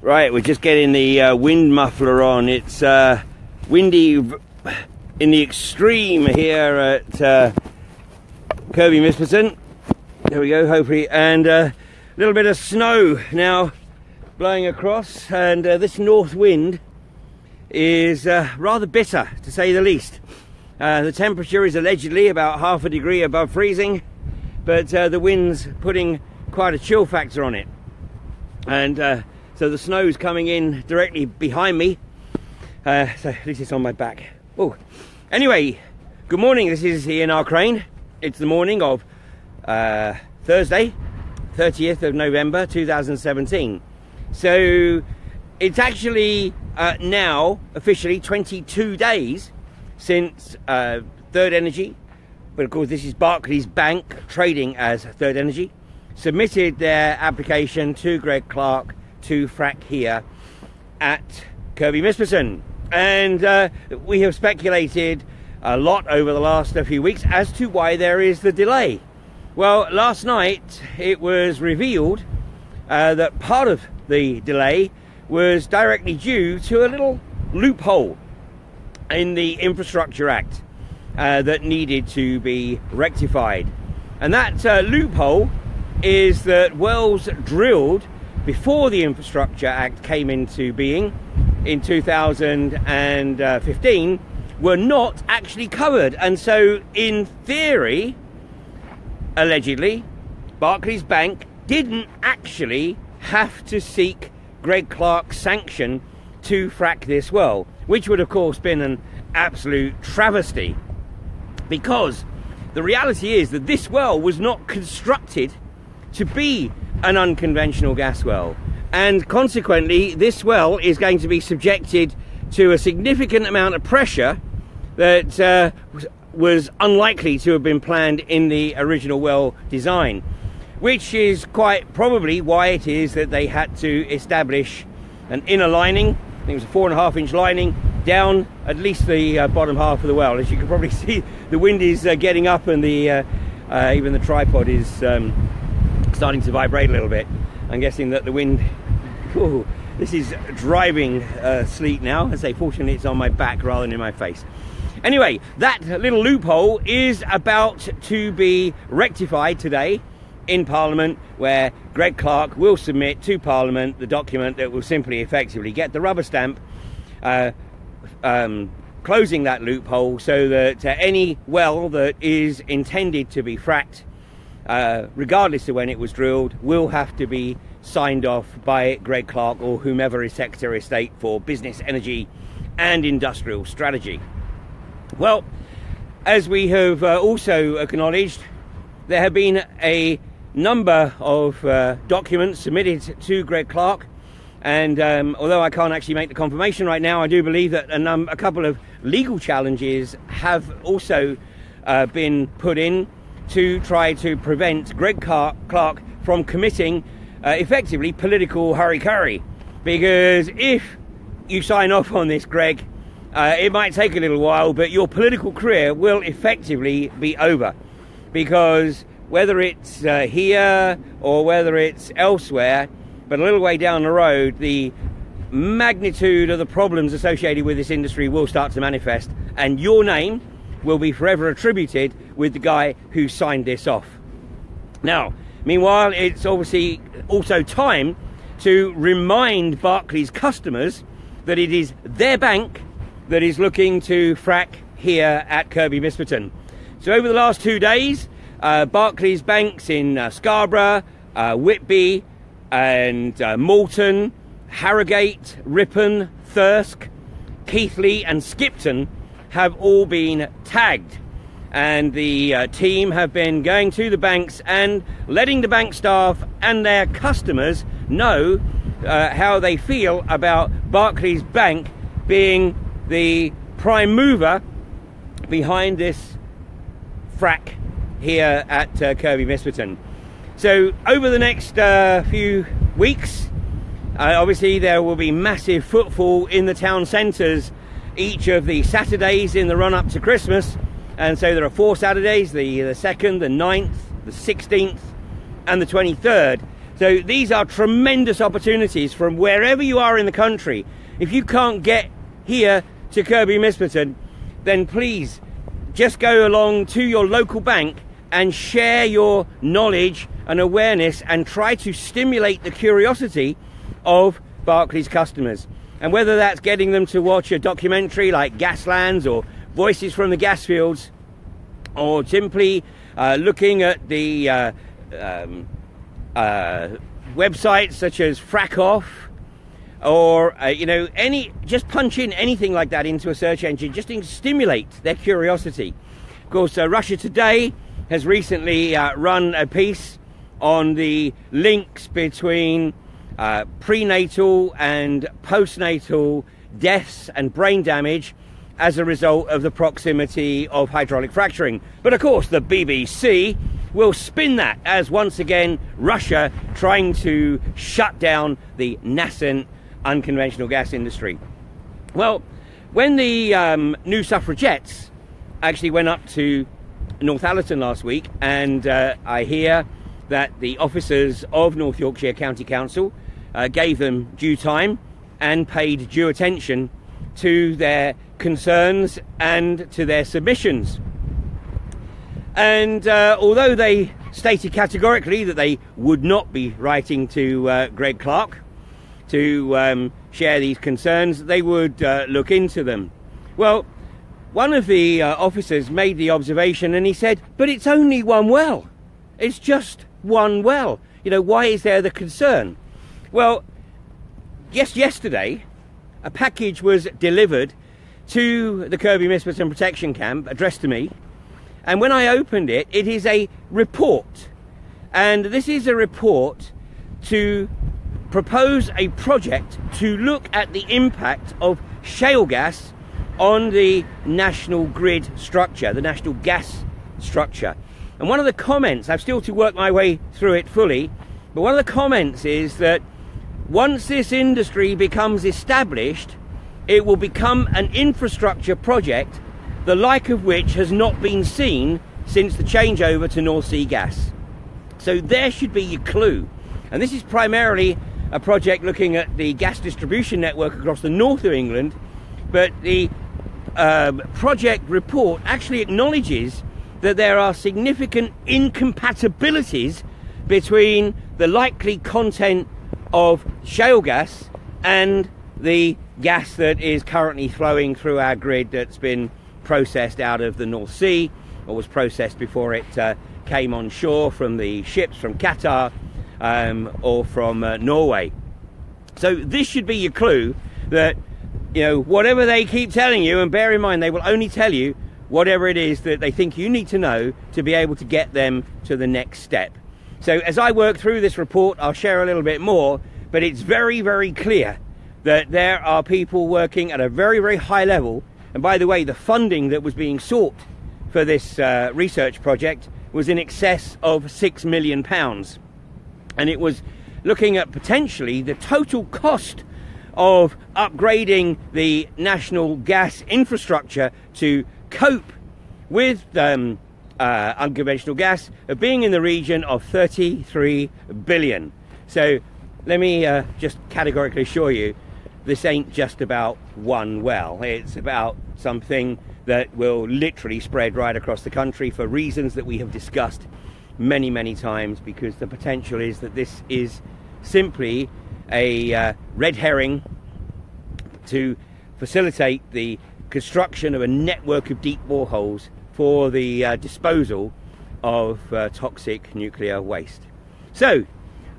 Right, we're just getting the wind muffler on. It's windy in the extreme here at Kirby Misperton. There we go, hopefully. And a little bit of snow now blowing across. And this north wind is rather bitter, to say the least. The temperature is allegedly about ½ a degree above freezing, but the wind's putting quite a chill factor on it. And so the snow's coming in directly behind me. So at least it's on my back. Oh, anyway, good morning. This is Ian R. Crane. It's the morning of Thursday, 30th of November 2017. So it's actually now officially 22 days since Third Energy, but of course this is Barclays Bank trading as Third Energy, submitted their application to Greg Clark to frack here at Kirby Misperton. And we have speculated a lot over the last few weeks as to why there is the delay. Well, last night it was revealed that part of the delay was directly due to a little loophole in the Infrastructure Act that needed to be rectified. And that loophole is that wells drilled before the Infrastructure Act came into being in 2015 were not actually covered. And so in theory, allegedly, Barclays Bank didn't actually have to seek Greg Clark's sanction to frack this well, which would of course been an absolute travesty, because the reality is that this well was not constructed to be an unconventional gas well, and consequently this well is going to be subjected to a significant amount of pressure that was unlikely to have been planned in the original well design, which is quite probably why it is that they had to establish an inner lining. I think it was a 4.5-inch lining down at least the bottom half of the well. As you can probably see, the wind is getting up, and the even the tripod is starting to vibrate a little bit. I'm guessing that the wind, ooh, this is driving sleet now. I say, fortunately it's on my back rather than in my face. Anyway, that little loophole is about to be rectified today in Parliament, where Greg Clark will submit to Parliament the document that will simply effectively get the rubber stamp closing that loophole, so that any well that is intended to be fracked, regardless of when it was drilled, will have to be signed off by Greg Clark or whomever is Secretary of State for Business, Energy and Industrial Strategy. Well, as we have also acknowledged, there have been a number of documents submitted to Greg Clark, and although I can't actually make the confirmation right now, I do believe that a couple of legal challenges have also been put in to try to prevent Greg Clark from committing effectively political hurry-curry. Because if you sign off on this, Greg, it might take a little while, but your political career will effectively be over. Because whether it's here or whether it's elsewhere, but a little way down the road, the magnitude of the problems associated with this industry will start to manifest, and your name will be forever attributed with the guy who signed this off. Now, meanwhile, it's obviously also time to remind Barclays customers that it is their bank that is looking to frack here at Kirby Misperton. So over the last 2 days, Barclays banks in Scarborough, Whitby and Moulton, Harrogate, Ripon, Thursk, Keighley and Skipton have all been tagged, and the team have been going to the banks and letting the bank staff and their customers know how they feel about Barclays Bank being the prime mover behind this frack here at Kirby Misperton. So over the next few weeks, obviously there will be massive footfall in the town centres each of the Saturdays in the run-up to Christmas, and so there are 4 Saturdays, the 2nd, the 9th, the 16th and the 23rd. So these are tremendous opportunities from wherever you are in the country. If you can't get here to Kirby Misperton, then please just go along to your local bank and share your knowledge and awareness and try to stimulate the curiosity of Barclays customers. And whether that's getting them to watch a documentary like Gaslands or Voices from the Gas Fields, or simply looking at the websites such as FRACKED, or you know, just punch in anything like that into a search engine just to stimulate their curiosity. Of course, Russia Today has recently run a piece on the links between prenatal and postnatal deaths and brain damage as a result of the proximity of hydraulic fracturing. But of course the BBC will spin that as once again Russia trying to shut down the nascent unconventional gas industry. Well, when the new suffragettes actually went up to Northallerton last week, and I hear that the officers of North Yorkshire County Council gave them due time and paid due attention to their concerns and to their submissions. And although they stated categorically that they would not be writing to Greg Clark to share these concerns, they would look into them. Well, one of the officers made the observation, and he said, but it's only one well. It's just one well. You know, why is there the concern? Well, yesterday, a package was delivered to the Kirby Misperton Protection Camp, addressed to me, and when I opened it, it is a report. And this is a report to propose a project to look at the impact of shale gas on the national grid structure, the national gas structure. And one of the comments, I've still to work my way through it fully, but one of the comments is that once this industry becomes established, it will become an infrastructure project, the like of which has not been seen since the changeover to North Sea gas. So there should be your clue. And this is primarily a project looking at the gas distribution network across the north of England, but the project report actually acknowledges that there are significant incompatibilities between the likely content of shale gas and the gas that is currently flowing through our grid that's been processed out of the North Sea, or was processed before it came on shore from the ships from Qatar or from Norway. So this should be your clue that, you know, whatever they keep telling you, and bear in mind they will only tell you whatever it is that they think you need to know to be able to get them to the next step. So as I work through this report, I'll share a little bit more, but it's very, very clear that there are people working at a very, very high level. And by the way, the funding that was being sought for this research project was in excess of £6 million. And it was looking at potentially the total cost of upgrading the national gas infrastructure to cope with unconventional gas of being in the region of 33 billion. So let me just categorically assure you, this ain't just about one well. It's about something that will literally spread right across the country for reasons that we have discussed many, many times, because the potential is that this is simply a red herring to facilitate the construction of a network of deep boreholes for the disposal of toxic nuclear waste. So,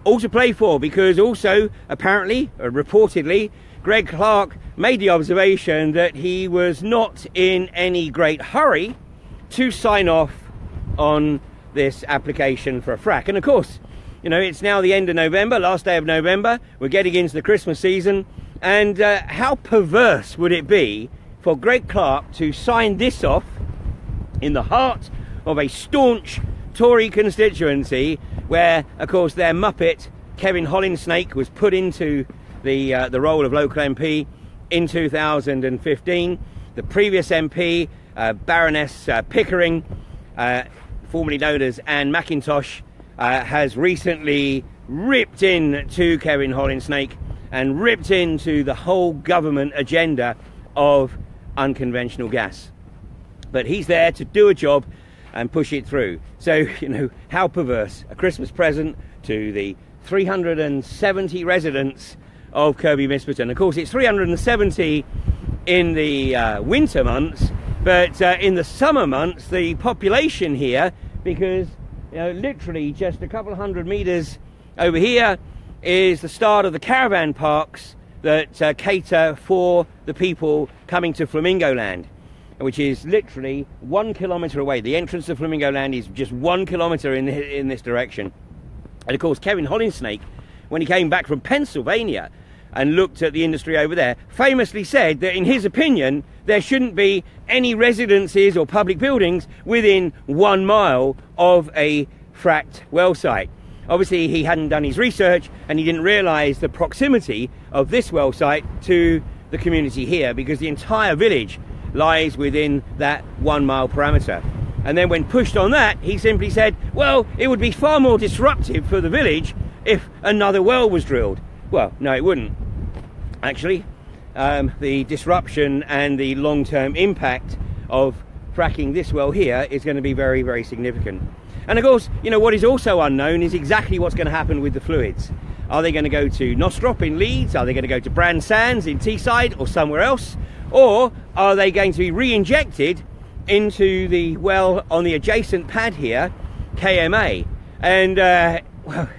all to play for, because also, apparently, reportedly, Greg Clark made the observation that he was not in any great hurry to sign off on this application for a frack. And of course, you know, it's now the end of November, last day of November, we're getting into the Christmas season, and how perverse would it be for Greg Clark to sign this off in the heart of a staunch Tory constituency, where, of course, their muppet Kevin Hollinsnake was put into the role of local MP in 2015. The previous MP, Baroness Pickering, formerly known as Anne McIntosh, has recently ripped in to Kevin Hollinsnake and ripped into the whole government agenda of unconventional gas. But he's there to do a job and push it through. So, you know, how perverse. A Christmas present to the 370 residents of Kirby Misperton. Of course, it's 370 in the winter months, but in the summer months, the population here, because, you know, literally just a couple of hundred meters over here is the start of the caravan parks that cater for the people coming to Flamingo Land, which is literally 1 kilometer away. The entrance to Flamingo Land is just 1 kilometer in this direction. And of course, Kevin Hollinsnake, when he came back from Pennsylvania and looked at the industry over there, famously said that in his opinion, there shouldn't be any residences or public buildings within 1 mile of a fracked well site. Obviously, he hadn't done his research and he didn't realize the proximity of this well site to the community here, because the entire village lies within that 1 mile parameter. And then when pushed on that, he simply said, well, it would be far more disruptive for the village if another well was drilled. Well, no, it wouldn't. Actually, the disruption and the long-term impact of fracking this well here is going to be very, very significant. And of course, you know, what is also unknown is exactly what's going to happen with the fluids. Are they going to go to Nostrop in Leeds? Are they going to go to Brand Sands in Teesside or somewhere else? Or are they going to be re-injected into the well on the adjacent pad here, KMA? And, well,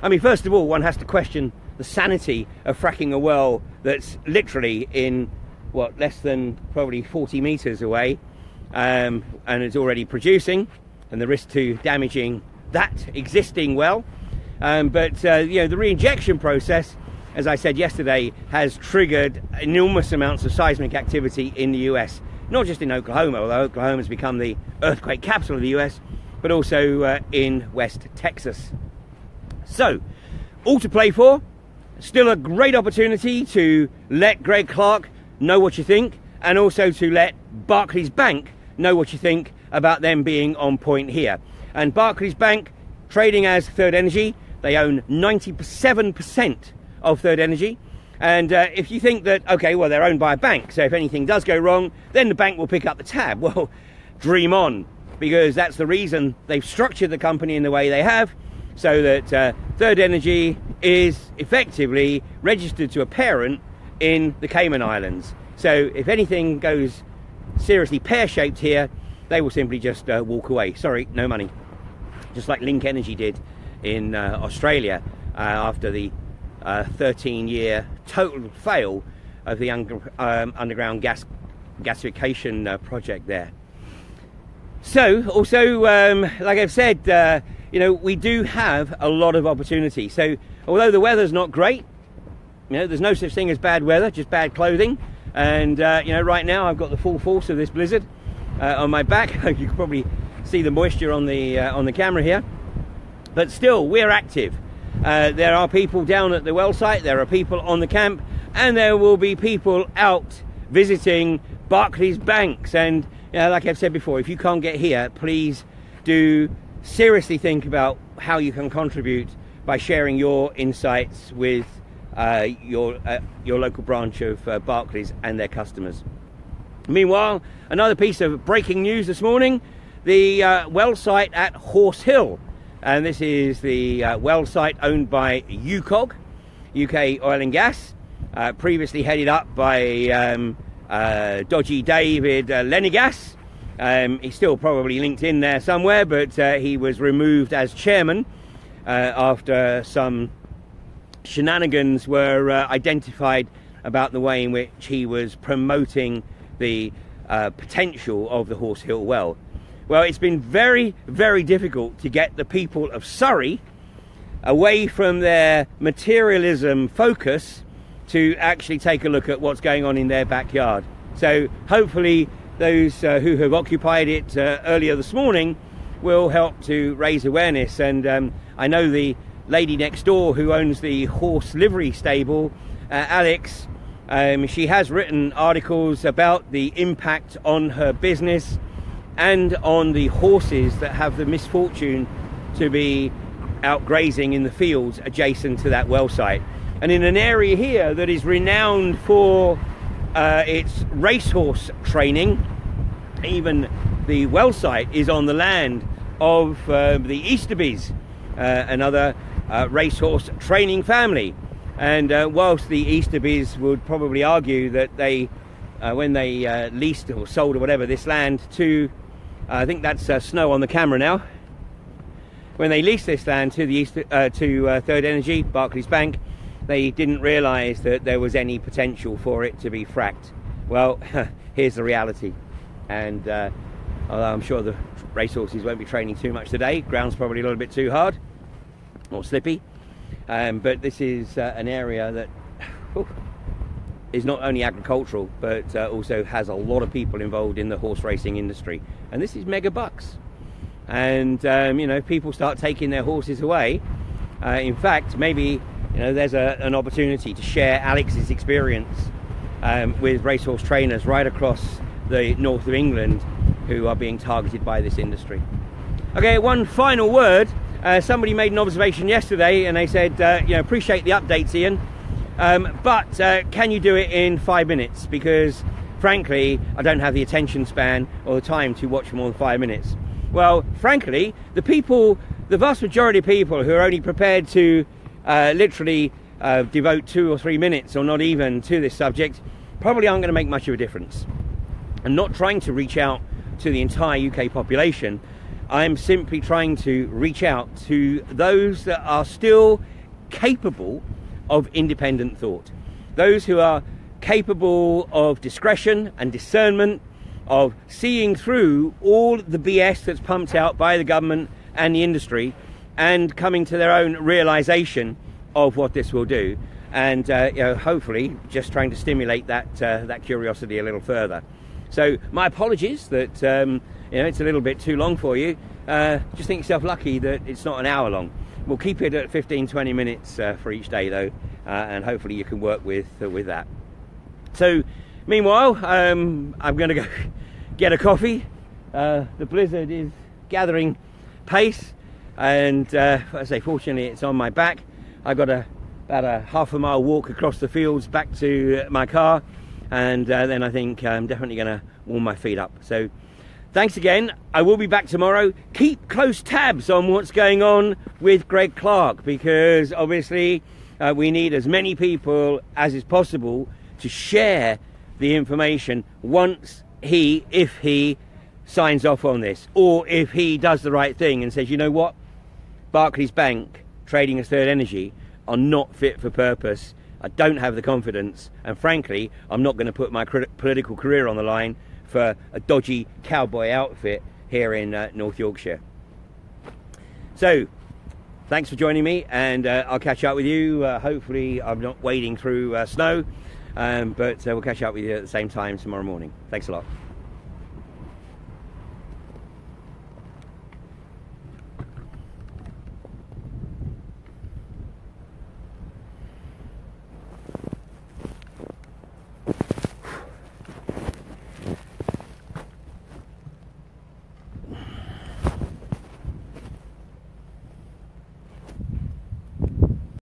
I mean, first of all, one has to question the sanity of fracking a well that's literally in, what, less than probably 40 meters away, and it's already producing, and the risk to damaging that existing well. But you know, the re-injection process, as I said yesterday, has triggered enormous amounts of seismic activity in the US. Not just in Oklahoma, although Oklahoma has become the earthquake capital of the US, but also in West Texas. So, all to play for. Still a great opportunity to let Greg Clark know what you think, and also to let Barclays Bank know what you think about them being on point here. And Barclays Bank, trading as Third Energy, they own 97% of Third Energy. And if you think that, okay, well, they're owned by a bank, so if anything does go wrong, then the bank will pick up the tab. Well, dream on, because that's the reason they've structured the company in the way they have, so that Third Energy is effectively registered to a parent in the Cayman Islands. So if anything goes seriously pear-shaped here, they will simply just walk away. Sorry, no money. Just like Link Energy did in Australia after the 13-year total fail of the underground gasification project there. So, also, like I've said, you know, we do have a lot of opportunity. So, although the weather's not great, you know, there's no such thing as bad weather, just bad clothing. And, you know, right now I've got the full force of this blizzard on my back. You can probably see the moisture on the camera here. But still, we're active. There are people down at the well site, there are people on the camp, and there will be people out visiting Barclays banks. And, you know, like I've said before, if you can't get here, please do seriously think about how you can contribute by sharing your insights with your local branch of Barclays and their customers. Meanwhile, another piece of breaking news this morning: the well site at Horse Hill, and this is the well site owned by UKOG, UK Oil and Gas, previously headed up by dodgy David Lenigas. He's still probably linked in there somewhere, but he was removed as chairman after some shenanigans were identified about the way in which he was promoting the potential of the Horse Hill well. Well, it's been very, very difficult to get the people of Surrey away from their materialism focus to actually take a look at what's going on in their backyard. So hopefully those who have occupied it earlier this morning will help to raise awareness. And I know the lady next door who owns the horse livery stable, Alex, she has written articles about the impact on her business and on the horses that have the misfortune to be out grazing in the fields adjacent to that well site. And in an area here that is renowned for its racehorse training, even the well site is on the land of the Easterbys, another racehorse training family. And whilst the Easterbys would probably argue that they, when they leased or sold or whatever this land to, I think that's snow on the camera now, when they leased this land to the Third Energy, Barclays Bank, they didn't realise that there was any potential for it to be fracked. Well, here's the reality. And although I'm sure the racehorses won't be training too much today, ground's probably a little bit too hard or slippy, but this is an area that is not only agricultural but also has a lot of people involved in the horse racing industry, and this is mega bucks. And you know, people start taking their horses away. In fact, maybe, you know, there's an opportunity to share Alex's experience with racehorse trainers right across the north of England who are being targeted by this industry. Okay, one final word. Somebody made an observation yesterday and they said, you know, appreciate the updates, Ian, but can you do it in 5 minutes? Because frankly, I don't have the attention span or the time to watch more than 5 minutes. Well, frankly, the vast majority of people who are only prepared to literally devote 2 or 3 minutes or not even to this subject probably aren't going to make much of a difference. I'm not trying to reach out to the entire UK population. I'm simply trying to reach out to those that are still capable of independent thought, those who are capable of discretion and discernment, of seeing through all the BS that's pumped out by the government and the industry and coming to their own realization of what this will do, and you know, hopefully just trying to stimulate that curiosity a little further. So my apologies that you know, it's a little bit too long for you. Just think yourself lucky that it's not an hour long. We'll keep it at 15-20 minutes for each day though, and hopefully you can work with that. So meanwhile, I'm going to go get a coffee. The blizzard is gathering pace, and as I say, fortunately it's on my back. I've got about a half-a-mile walk across the fields back to my car, and then I think I'm definitely going to warm my feet up. So thanks again. I will be back tomorrow. Keep close tabs on what's going on with Greg Clark, because obviously we need as many people as is possible to share the information once if he signs off on this, or if he does the right thing and says, you know what, Barclays Bank trading as Third Energy are not fit for purpose. I don't have the confidence, and frankly I'm not going to put my political career on the line for a dodgy cowboy outfit here in North Yorkshire. So thanks for joining me, and I'll catch up with you. Hopefully I'm not wading through snow, but we'll catch up with you at the same time tomorrow morning. Thanks a lot.